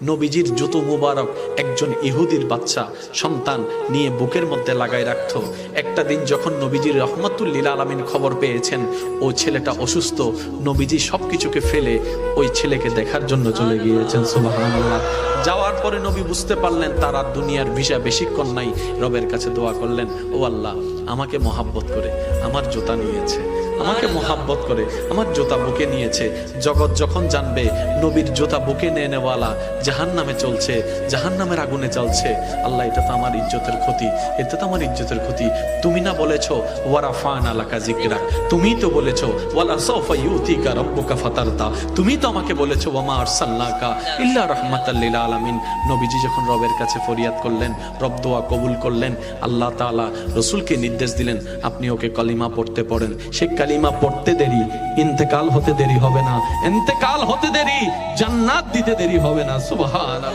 নবীজির জুতো মুবারক একজন ইহুদির বাচ্চা সন্তান নিয়ে বুকের মধ্যে লাগাই রাখত। একটা দিন যখন নবীজির রহমাতুল লিল আলামিন খবর পেয়েছেন ও ছেলেটা অসুস্থ, নবীজি সবকিছুকে ফেলে ওই ছেলেকে দেখার জন্য চলে গিয়েছেন। সুবহানাল্লাহ। যাওয়ার পরে নবী বুঝতে পারলেন তার আর দুনিয়ার ভিসা বেশিক্ষণ নাই। রবের কাছে দোয়া করলেন, ও আল্লাহ, আমাকে মহাব্বত করে আমার জুতা নিয়েছে, আমাকে মহাব্বত করে আমার জুতা বুকে নিয়েছে। জগৎ যখন জানবে নবীর জুতা বুকে নিয়ে নেওয়ালা জাহান্নামে চলছে, জাহান্নামের আগুনে চলছে, আল্লাহ, এটা তো আমার ইজ্জতের ক্ষতি, এটা তো আমার ইজ্জতের ক্ষতি। তুমি না বলেছো ওয়ারাফানা লাকা যিকরাক, তুমিই তো বলেছো ওয়ালা সাওফা ইউতিকা রাব্বুকা ফাতারদা, তুমি তো আমাকে বলেছো ওয়ামা আরসালনাকা ইল্লা রাহমাতাল লিল আলামিন। নবীজি যখন রবের কাছে ফরিয়াদ করলেন, রব দোয়া কবুল করলেন। আল্লাহ তাআলা রাসূলকে নির্দেশ দিলেন, আপনি ওকে কালিমা পড়তে পড়েন। সে কালিমা পড়তে দেরি, ইন্তেকাল হতে দেরি হবে না, ইন্তেকাল হতে দেরি, জান্নাত দিতে দেরি হবে না। সুবহানাল্লাহ।